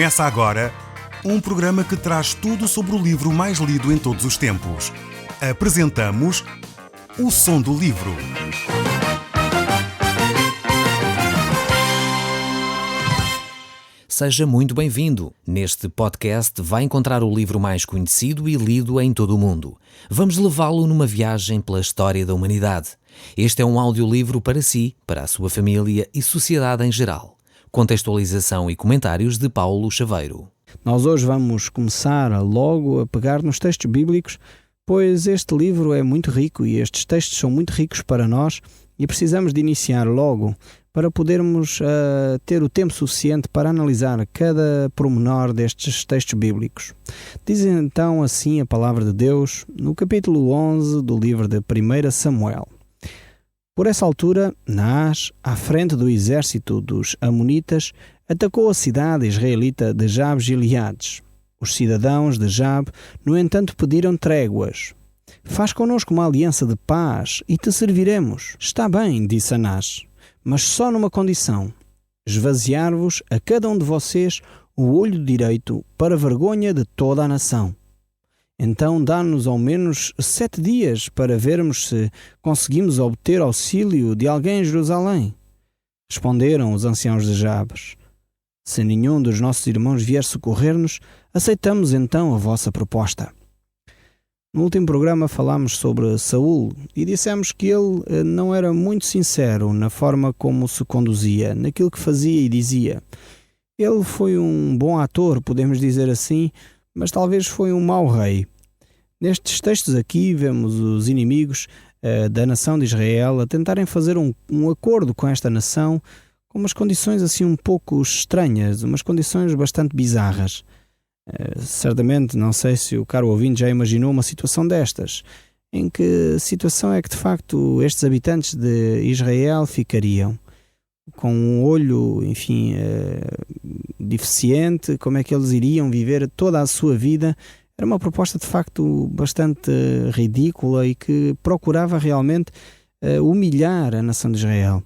Começa agora um programa que traz tudo sobre o livro mais lido em todos os tempos. Apresentamos O Som do Livro. Seja muito bem-vindo. Neste podcast vai encontrar o livro mais conhecido e lido em todo o mundo. Vamos levá-lo numa viagem pela história da humanidade. Este é um audiolivro para si, para a sua família e sociedade em geral. Contextualização e comentários de Paulo Chaveiro. Nós hoje vamos começar logo a pegar nos textos bíblicos, pois este livro é muito rico e estes textos são muito ricos para nós e precisamos de iniciar logo para podermos ter o tempo suficiente para analisar cada pormenor destes textos bíblicos. Diz então assim a palavra de Deus no capítulo 11 do livro de 1 Samuel. Por essa altura, Naás, à frente do exército dos Amonitas, atacou a cidade israelita de Jabes-Gileades. Os cidadãos de Jabe, no entanto, pediram tréguas. Faz connosco uma aliança de paz e te serviremos. Está bem, disse Naás, mas só numa condição: esvaziar-vos a cada um de vocês o olho direito para vergonha de toda a nação. Então dá-nos ao menos 7 dias para vermos se conseguimos obter auxílio de alguém em Jerusalém. Responderam os anciãos de Jabes: se nenhum dos nossos irmãos vier socorrer-nos, aceitamos então a vossa proposta. No último programa falámos sobre Saul e dissemos que ele não era muito sincero na forma como se conduzia, naquilo que fazia e dizia. Ele foi um bom ator, podemos dizer assim, mas talvez foi um mau rei. Nestes textos aqui vemos os inimigos da nação de Israel a tentarem fazer um acordo com esta nação com umas condições assim um pouco estranhas, umas condições bastante bizarras. Certamente, não sei se o caro ouvinte já imaginou uma situação destas. Em que situação é que de facto estes habitantes de Israel ficariam? Com um olho, enfim, deficiente, como é que eles iriam viver toda a sua vida? Era uma proposta de facto bastante ridícula e que procurava realmente humilhar a nação de Israel.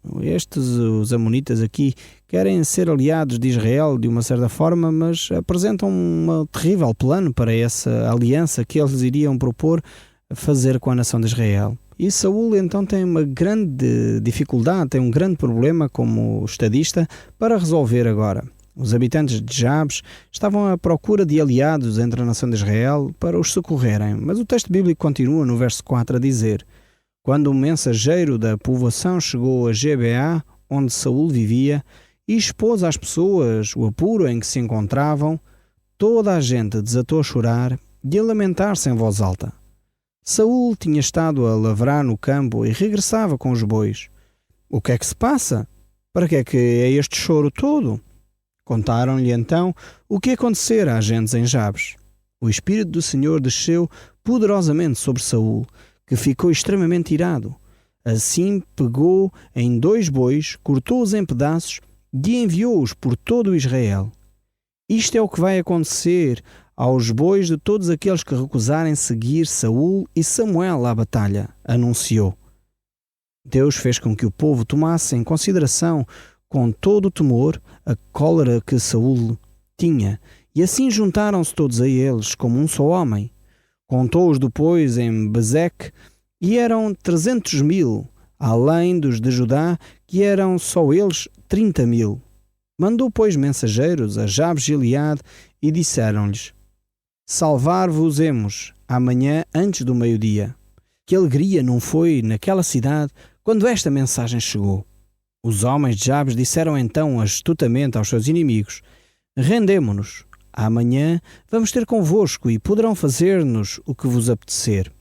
Os amonitas aqui, querem ser aliados de Israel de uma certa forma, mas apresentam um terrível plano para essa aliança que eles iriam propor fazer com a nação de Israel. E Saul então tem uma grande dificuldade, tem um grande problema como estadista para resolver agora. Os habitantes de Jabes estavam à procura de aliados entre a nação de Israel para os socorrerem, mas o texto bíblico continua no verso 4 a dizer: quando um mensageiro da povoação chegou a Gibeá, onde Saul vivia, e expôs às pessoas o apuro em que se encontravam, toda a gente desatou a chorar e a lamentar-se em voz alta. Saul tinha estado a lavrar no campo e regressava com os bois. O que é que se passa? Para que é este choro todo? Contaram-lhe então o que acontecera às gentes em Jabes. O Espírito do Senhor desceu poderosamente sobre Saul, que ficou extremamente irado. Assim pegou em 2 bois, cortou-os em pedaços e enviou-os por todo o Israel. Isto é o que vai acontecer aos bois de todos aqueles que recusarem seguir Saul e Samuel à batalha, anunciou. Deus fez com que o povo tomasse em consideração com todo o temor a cólera que Saul tinha, e assim juntaram-se todos a eles como um só homem. Contou-os depois em Bezeque, e eram 300.000, além dos de Judá, que eram só eles 30.000. Mandou, pois, mensageiros a Jabes-Gileade e disseram-lhes: salvar-vos-emos amanhã antes do meio-dia. Que alegria não foi naquela cidade quando esta mensagem chegou. Os homens de Jabes disseram então astutamente aos seus inimigos: rendemo-nos. Amanhã vamos ter convosco e poderão fazer-nos o que vos apetecer.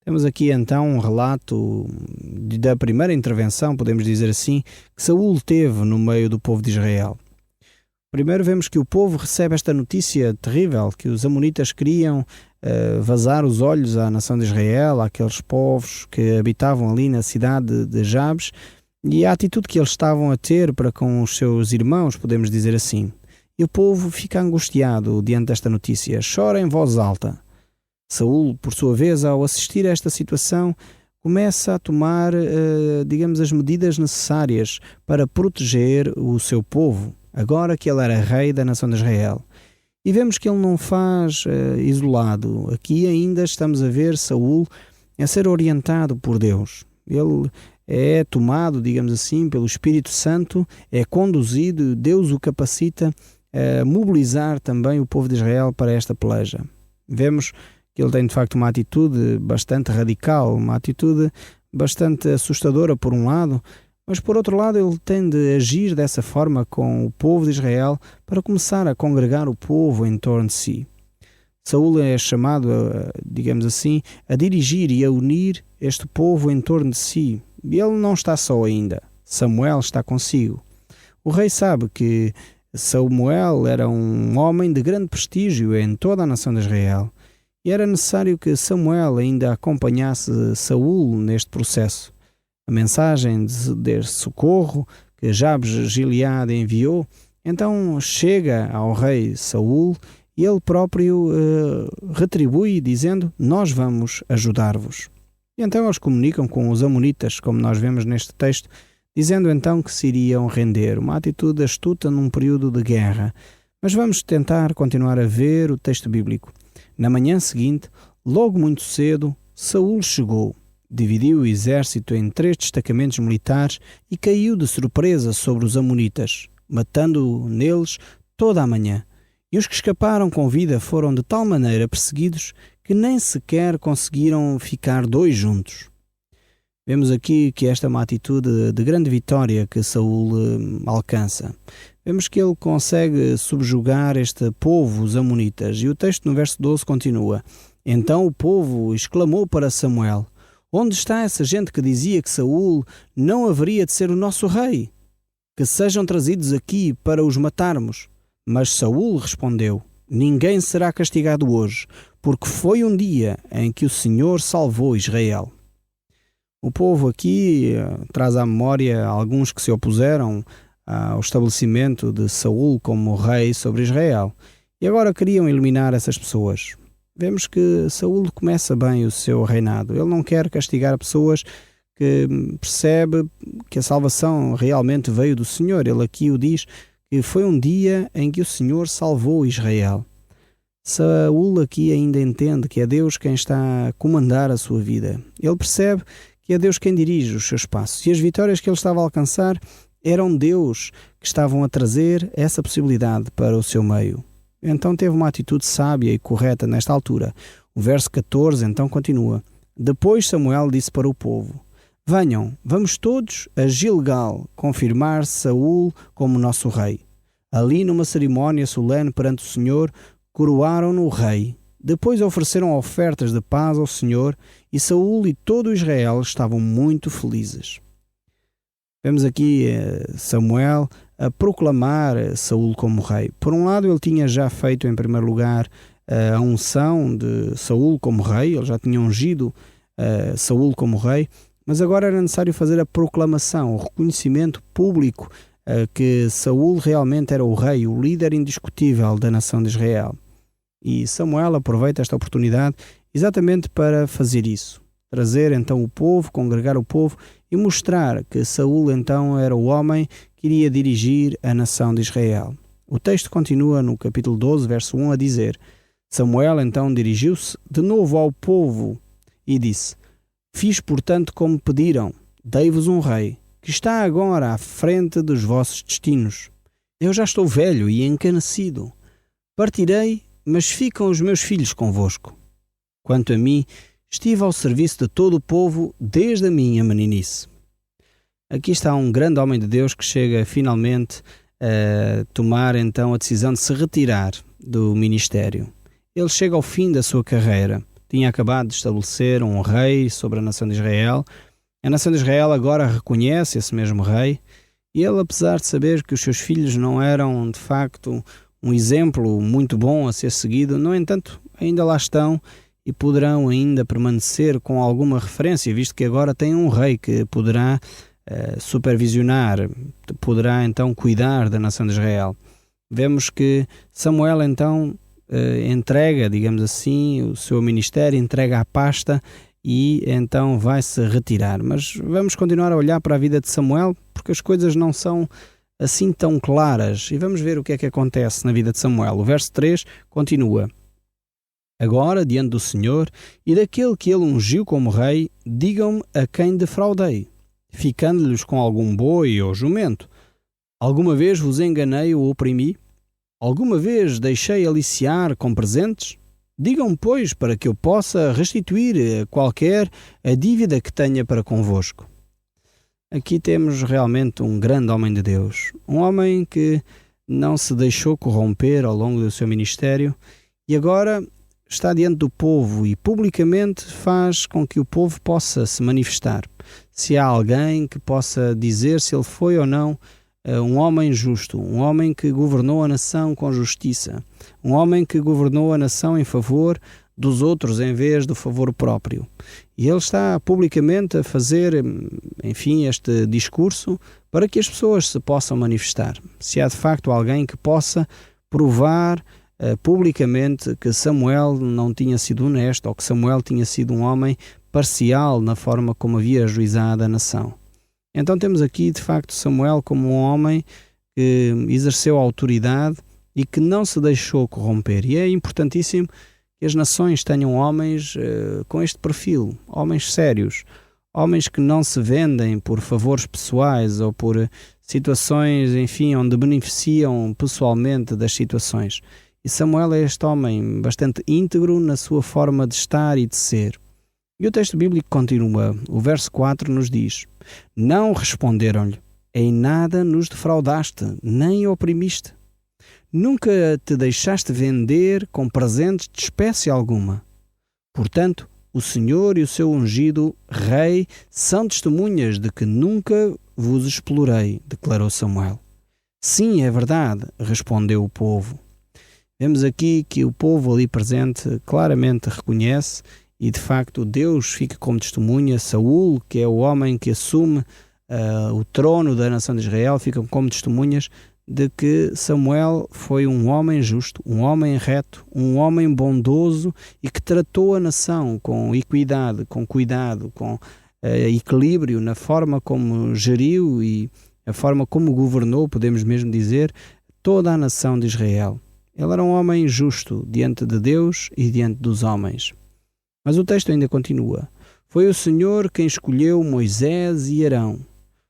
Temos aqui então um relato da primeira intervenção, podemos dizer assim, que Saul teve no meio do povo de Israel. Primeiro vemos que o povo recebe esta notícia terrível, que os amonitas queriam vazar os olhos à nação de Israel, àqueles povos que habitavam ali na cidade de Jabes, e a atitude que eles estavam a ter para com os seus irmãos, podemos dizer assim. E o povo fica angustiado diante desta notícia, chora em voz alta. Saul, por sua vez, ao assistir a esta situação, começa a tomar, as medidas necessárias para proteger o seu povo. agora que ele era rei da nação de Israel. E vemos que ele não faz isolado. Aqui ainda estamos a ver Saul a ser orientado por Deus. Ele é tomado, digamos assim, pelo Espírito Santo, é conduzido, Deus o capacita a mobilizar também o povo de Israel para esta peleja. Vemos que ele tem de facto uma atitude bastante radical, uma atitude bastante assustadora por um lado, mas por outro lado ele tem de agir dessa forma com o povo de Israel para começar a congregar o povo em torno de si. Saul é chamado, digamos assim, a dirigir e a unir este povo em torno de si. E ele não está só ainda. Samuel está consigo. O rei sabe que Samuel era um homem de grande prestígio em toda a nação de Israel. E era necessário que Samuel ainda acompanhasse Saul neste processo. A mensagem de socorro que Jabes Gileade enviou, então chega ao rei Saul e ele próprio retribui dizendo: nós vamos ajudar-vos. E então eles comunicam com os amonitas, como nós vemos neste texto, dizendo então que se iriam render. Uma atitude astuta num período de guerra. Mas vamos tentar continuar a ver o texto bíblico. Na manhã seguinte, logo muito cedo, Saul chegou, dividiu o exército em 3 destacamentos militares e caiu de surpresa sobre os amonitas, matando neles toda a manhã. E os que escaparam com vida foram de tal maneira perseguidos que nem sequer conseguiram ficar 2 juntos. Vemos aqui que esta é uma atitude de grande vitória que Saul alcança. Vemos que ele consegue subjugar este povo, os amonitas. E o texto no verso 12 continua: então o povo exclamou para Samuel: onde está essa gente que dizia que Saul não haveria de ser o nosso rei? Que sejam trazidos aqui para os matarmos. Mas Saul respondeu: ninguém será castigado hoje, porque foi um dia em que o Senhor salvou Israel. O povo aqui traz à memória alguns que se opuseram ao estabelecimento de Saul como rei sobre Israel e agora queriam eliminar essas pessoas. Vemos que Saul começa bem o seu reinado. Ele não quer castigar pessoas que percebe que a salvação realmente veio do Senhor. Ele aqui o diz que foi um dia em que o Senhor salvou Israel. Saul aqui ainda entende que é Deus quem está a comandar a sua vida. Ele percebe que é Deus quem dirige os seus passos. E as vitórias que ele estava a alcançar eram Deus que estavam a trazer essa possibilidade para o seu meio. Então teve uma atitude sábia e correta nesta altura. O verso 14 então continua: depois Samuel disse para o povo: venham, vamos todos a Gilgal confirmar Saul como nosso rei. Ali, numa cerimónia solene perante o Senhor, coroaram-no rei. Depois ofereceram ofertas de paz ao Senhor e Saul e todo Israel estavam muito felizes. Vemos aqui Samuel a proclamar Saul como rei. Por um lado, ele tinha já feito em primeiro lugar a unção de Saul como rei, ele já tinha ungido Saul como rei, mas agora era necessário fazer a proclamação, o reconhecimento público que Saul realmente era o rei, o líder indiscutível da nação de Israel. E Samuel aproveita esta oportunidade exatamente para fazer isso. Trazer então o povo, congregar o povo e mostrar que Saul então era o homem que iria dirigir a nação de Israel. O texto continua no capítulo 12, verso 1 a dizer: Samuel então dirigiu-se de novo ao povo e disse: fiz portanto como pediram, dei-vos um rei, que está agora à frente dos vossos destinos. Eu já estou velho e encanecido. Partirei, mas ficam os meus filhos convosco. Quanto a mim, estive ao serviço de todo o povo desde a minha meninice. Aqui está um grande homem de Deus que chega finalmente a tomar então a decisão de se retirar do ministério. Ele chega ao fim da sua carreira. Tinha acabado de estabelecer um rei sobre a nação de Israel. A nação de Israel agora reconhece esse mesmo rei. E ele, apesar de saber que os seus filhos não eram de facto um exemplo muito bom a ser seguido, no entanto, ainda lá estão e poderão ainda permanecer com alguma referência, visto que agora tem um rei que poderá supervisionar, poderá então cuidar da nação de Israel. Vemos que Samuel então entrega, digamos assim, o seu ministério, entrega a pasta e então vai se retirar. Mas vamos continuar a olhar para a vida de Samuel, porque as coisas não são assim tão claras. E vamos ver o que é que acontece na vida de Samuel. O verso 3 continua: Agora, diante do Senhor e daquele que ele ungiu como rei, digam-me a quem defraudei, ficando-lhes com algum boi ou jumento. Alguma vez vos enganei ou oprimi? Alguma vez deixei aliciar com presentes? Digam-me, pois, para que eu possa restituir a qualquer a dívida que tenha para convosco. Aqui temos realmente um grande homem de Deus, um homem que não se deixou corromper ao longo do seu ministério e agora está diante do povo e publicamente faz com que o povo possa se manifestar. Se há alguém que possa dizer se ele foi ou não um homem justo, um homem que governou a nação com justiça, um homem que governou a nação em favor dos outros em vez do favor próprio. E ele está publicamente a fazer, enfim, este discurso para que as pessoas se possam manifestar. Se há de facto alguém que possa provar publicamente que Samuel não tinha sido honesto ou que Samuel tinha sido um homem parcial na forma como havia ajuizado a nação. Então temos aqui de facto Samuel como um homem que exerceu autoridade e que não se deixou corromper. E é importantíssimo que as nações tenham homens com este perfil, homens sérios, homens que não se vendem por favores pessoais ou por situações, enfim, onde beneficiam pessoalmente das situações. E Samuel é este homem bastante íntegro na sua forma de estar e de ser. E o texto bíblico continua. O verso 4 nos diz: Não responderam-lhe, em nada nos defraudaste, nem oprimiste. Nunca te deixaste vender com presentes de espécie alguma. Portanto, o Senhor e o seu ungido rei são testemunhas de que nunca vos explorei, declarou Samuel. Sim, é verdade, respondeu o povo. Vemos aqui que o povo ali presente claramente reconhece e de facto Deus fica como testemunha. Saul, que é o homem que assume o trono da nação de Israel, ficam como testemunhas de que Samuel foi um homem justo, um homem reto, um homem bondoso e que tratou a nação com equidade, com cuidado, com equilíbrio na forma como geriu e a forma como governou, podemos mesmo dizer, toda a nação de Israel. Ele era um homem justo diante de Deus e diante dos homens. Mas o texto ainda continua. Foi o Senhor quem escolheu Moisés e Arão.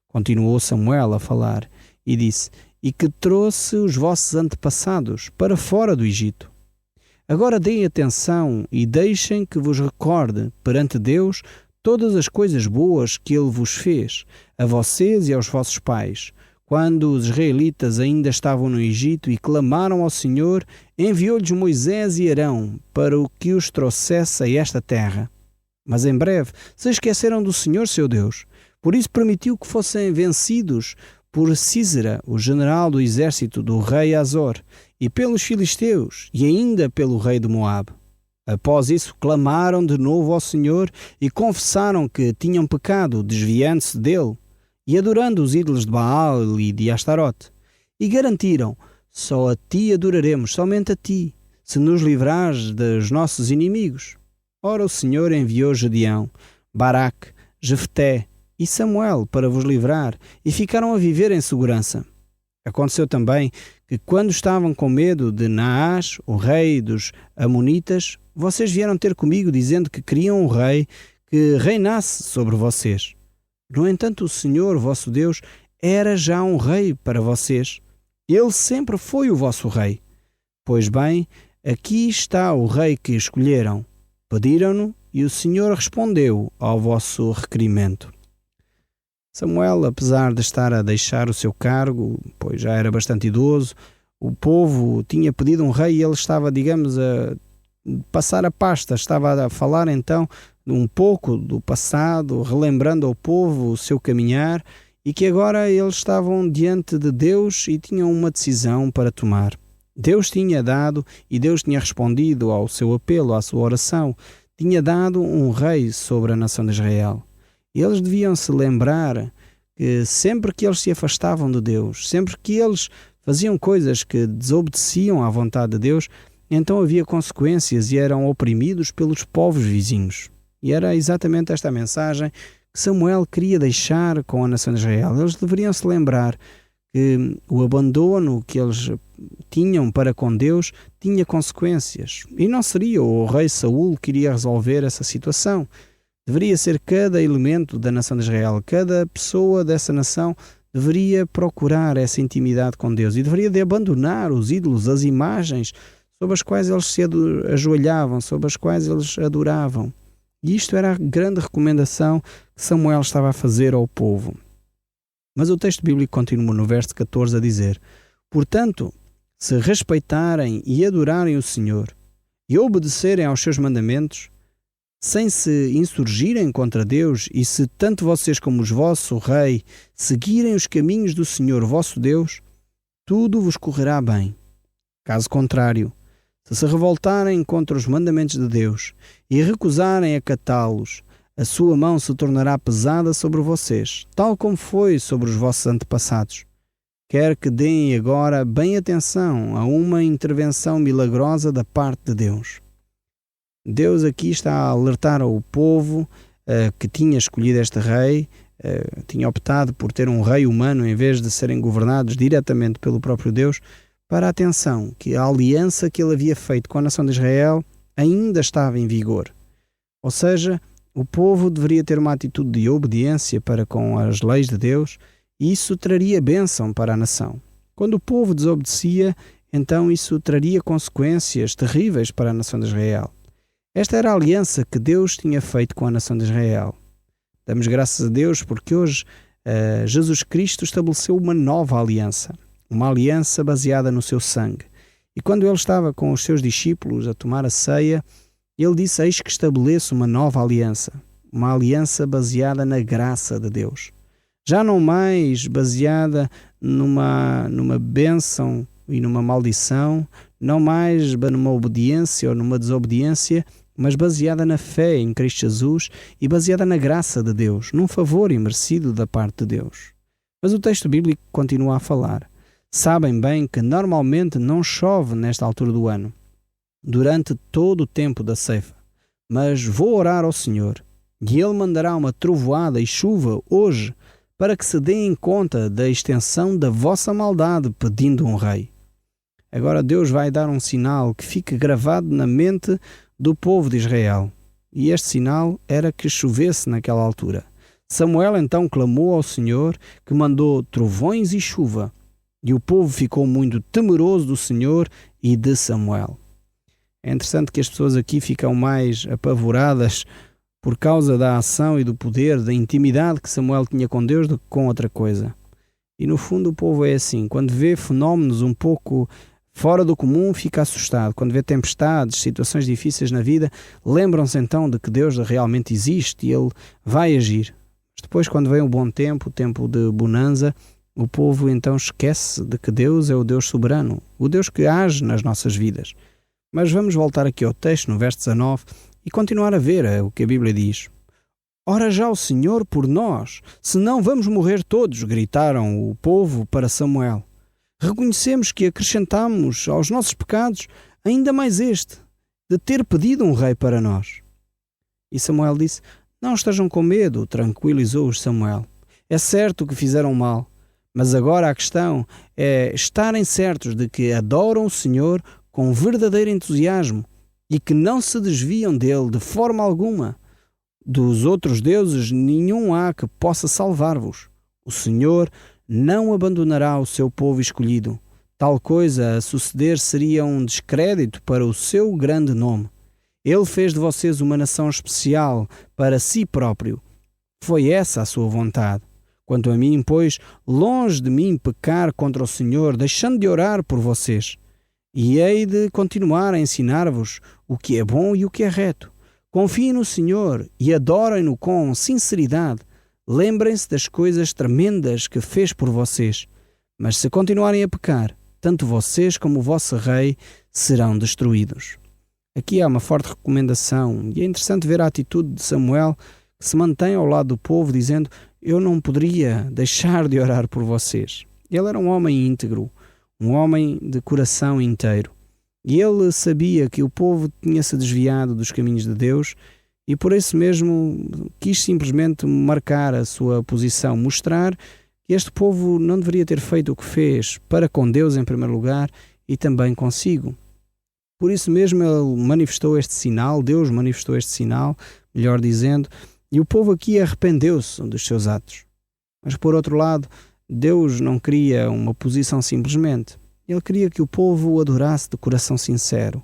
Continuou Samuel a falar e disse: E que trouxe os vossos antepassados para fora do Egito. Agora deem atenção e deixem que vos recorde perante Deus todas as coisas boas que Ele vos fez, a vocês e aos vossos pais. Quando os israelitas ainda estavam no Egito e clamaram ao Senhor, enviou-lhes Moisés e Arão para o que os trouxesse a esta terra. Mas em breve se esqueceram do Senhor seu Deus. Por isso permitiu que fossem vencidos por Sísera, o general do exército do rei Azor, e pelos filisteus, e ainda pelo rei de Moabe. Após isso, clamaram de novo ao Senhor e confessaram que tinham pecado, desviando-se dele e adorando os ídolos de Baal e de Astarote. E garantiram: só a ti adoraremos, somente a ti, se nos livrares dos nossos inimigos. Ora, o Senhor enviou Gedeão, Baraque, Jefté e Samuel para vos livrar, e ficaram a viver em segurança. Aconteceu também que, quando estavam com medo de Naás, o rei dos Amonitas, vocês vieram ter comigo dizendo que queriam um rei que reinasse sobre vocês. No entanto, o Senhor, vosso Deus, era já um rei para vocês. Ele sempre foi o vosso rei. Pois bem, aqui está o rei que escolheram. Pediram-no e o Senhor respondeu ao vosso requerimento. Samuel, apesar de estar a deixar o seu cargo, pois já era bastante idoso, o povo tinha pedido um rei e ele estava, digamos, a passar a pasta, estava a falar então um pouco do passado, relembrando ao povo o seu caminhar e que agora eles estavam diante de Deus e tinham uma decisão para tomar. Deus tinha dado e Deus tinha respondido ao seu apelo, à sua oração, tinha dado um rei sobre a nação de Israel. Eles deviam se lembrar que sempre que eles se afastavam de Deus, sempre que eles faziam coisas que desobedeciam à vontade de Deus, então havia consequências e eram oprimidos pelos povos vizinhos. E era exatamente esta mensagem que Samuel queria deixar com a nação de Israel. Eles deveriam se lembrar que o abandono que eles tinham para com Deus tinha consequências. E não seria o rei Saul que iria resolver essa situação. Deveria ser cada elemento da nação de Israel, cada pessoa dessa nação deveria procurar essa intimidade com Deus e deveria de abandonar os ídolos, as imagens sobre as quais eles se ajoelhavam, sobre as quais eles adoravam. E isto era a grande recomendação que Samuel estava a fazer ao povo. Mas o texto bíblico continua no verso 14 a dizer: portanto, se respeitarem e adorarem o Senhor e obedecerem aos seus mandamentos, sem se insurgirem contra Deus, e se tanto vocês como o vosso rei seguirem os caminhos do Senhor vosso Deus, tudo vos correrá bem. Caso contrário, se revoltarem contra os mandamentos de Deus e recusarem acatá-los, a sua mão se tornará pesada sobre vocês, tal como foi sobre os vossos antepassados. Quer que deem agora bem atenção a uma intervenção milagrosa da parte de Deus. Deus aqui está a alertar ao povo que tinha escolhido este rei, tinha optado por ter um rei humano em vez de serem governados diretamente pelo próprio Deus, para a atenção que a aliança que ele havia feito com a nação de Israel ainda estava em vigor. Ou seja, o povo deveria ter uma atitude de obediência para com as leis de Deus e isso traria bênção para a nação. Quando o povo desobedecia, então isso traria consequências terríveis para a nação de Israel. Esta era a aliança que Deus tinha feito com a nação de Israel. Damos graças a Deus porque hoje Jesus Cristo estabeleceu uma nova aliança, uma aliança baseada no seu sangue. E quando ele estava com os seus discípulos a tomar a ceia, ele disse: eis que estabeleço uma nova aliança, uma aliança baseada na graça de Deus. Já não mais baseada numa bênção e numa maldição, não mais numa obediência ou numa desobediência, mas baseada na fé em Cristo Jesus e baseada na graça de Deus, num favor imerecido da parte de Deus. Mas o texto bíblico continua a falar. Sabem bem que normalmente não chove nesta altura do ano, durante todo o tempo da ceifa. Mas vou orar ao Senhor, e Ele mandará uma trovoada e chuva hoje, para que se deem conta da extensão da vossa maldade, pedindo um rei. Agora Deus vai dar um sinal que fique gravado na mente do povo de Israel. E este sinal era que chovesse naquela altura. Samuel então clamou ao Senhor, que mandou trovões e chuva, e o povo ficou muito temeroso do Senhor e de Samuel. É interessante que as pessoas aqui ficam mais apavoradas por causa da ação e do poder, da intimidade que Samuel tinha com Deus do que com outra coisa. E no fundo o povo é assim, quando vê fenómenos um pouco fora do comum, fica assustado. Quando vê tempestades, situações difíceis na vida, lembram-se então de que Deus realmente existe e Ele vai agir. Mas depois, quando vem o bom tempo, o tempo de bonança, o povo então esquece de que Deus é o Deus soberano, o Deus que age nas nossas vidas. Mas vamos voltar aqui ao texto, no verso 19, e continuar a ver o que a Bíblia diz. Ora já o Senhor por nós, senão vamos morrer todos, gritaram o povo para Samuel. Reconhecemos que acrescentamos aos nossos pecados ainda mais este, de ter pedido um rei para nós. E Samuel disse: não estejam com medo, tranquilizou-os Samuel. É certo que fizeram mal, mas agora a questão é estarem certos de que adoram o Senhor com verdadeiro entusiasmo e que não se desviam dele de forma alguma. Dos outros deuses nenhum há que possa salvar-vos. O Senhor não abandonará o seu povo escolhido. Tal coisa a suceder seria um descrédito para o seu grande nome. Ele fez de vocês uma nação especial para si próprio. Foi essa a sua vontade. Quanto a mim, pois, longe de mim pecar contra o Senhor, deixando de orar por vocês. E hei de continuar a ensinar-vos o que é bom e o que é reto. Confiem no Senhor e adorem-no com sinceridade. Lembrem-se das coisas tremendas que fez por vocês. Mas se continuarem a pecar, tanto vocês como o vosso rei serão destruídos. Aqui há uma forte recomendação e é interessante ver a atitude de Samuel, que se mantém ao lado do povo dizendo: eu não poderia deixar de orar por vocês. Ele era um homem íntegro, um homem de coração inteiro. E ele sabia que o povo tinha se desviado dos caminhos de Deus e por isso mesmo quis simplesmente marcar a sua posição, mostrar que este povo não deveria ter feito o que fez para com Deus em primeiro lugar e também consigo. Por isso mesmo ele manifestou este sinal, Deus manifestou este sinal, melhor dizendo, e o povo aqui arrependeu-se dos seus atos. Mas por outro lado, Deus não queria uma posição simplesmente. Ele queria que o povo o adorasse de coração sincero.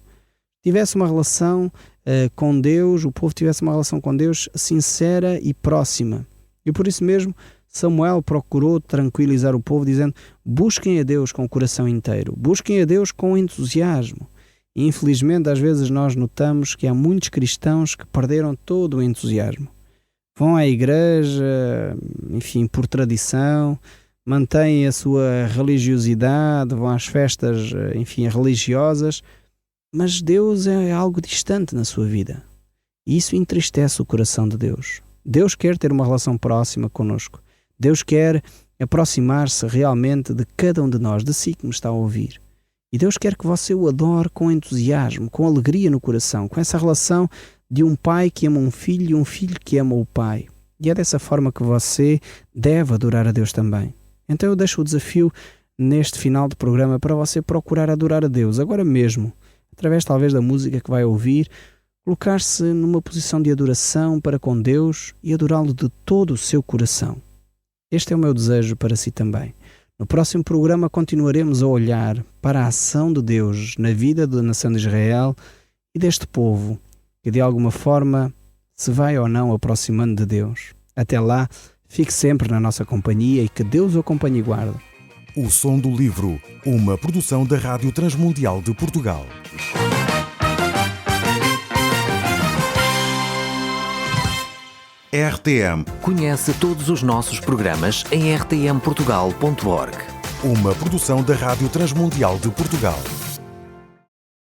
Tivesse uma relação com Deus, o povo tivesse uma relação com Deus sincera e próxima. E por isso mesmo, Samuel procurou tranquilizar o povo dizendo: busquem a Deus com o coração inteiro, busquem a Deus com entusiasmo. E infelizmente às vezes nós notamos que há muitos cristãos que perderam todo o entusiasmo. Vão à igreja, enfim, por tradição, mantêm a sua religiosidade, vão às festas, enfim, religiosas, mas Deus é algo distante na sua vida. E isso entristece o coração de Deus. Deus quer ter uma relação próxima connosco. Deus quer aproximar-se realmente de cada um de nós, de si que me está a ouvir. E Deus quer que você o adore com entusiasmo, com alegria no coração, com essa relação de um pai que ama um filho e um filho que ama o pai. E é dessa forma que você deve adorar a Deus também. Então eu deixo o desafio neste final de programa para você procurar adorar a Deus, agora mesmo, através talvez da música que vai ouvir, colocar-se numa posição de adoração para com Deus e adorá-lo de todo o seu coração. Este é o meu desejo para si também. No próximo programa continuaremos a olhar para a ação de Deus na vida da nação de Israel e deste povo, que de alguma forma se vai ou não aproximando de Deus. Até lá, fique sempre na nossa companhia e que Deus o acompanhe e guarde. O Som do Livro, uma produção da Rádio Transmundial de Portugal. RTM. Conhece todos os nossos programas em rtmportugal.org. Uma produção da Rádio Transmundial de Portugal.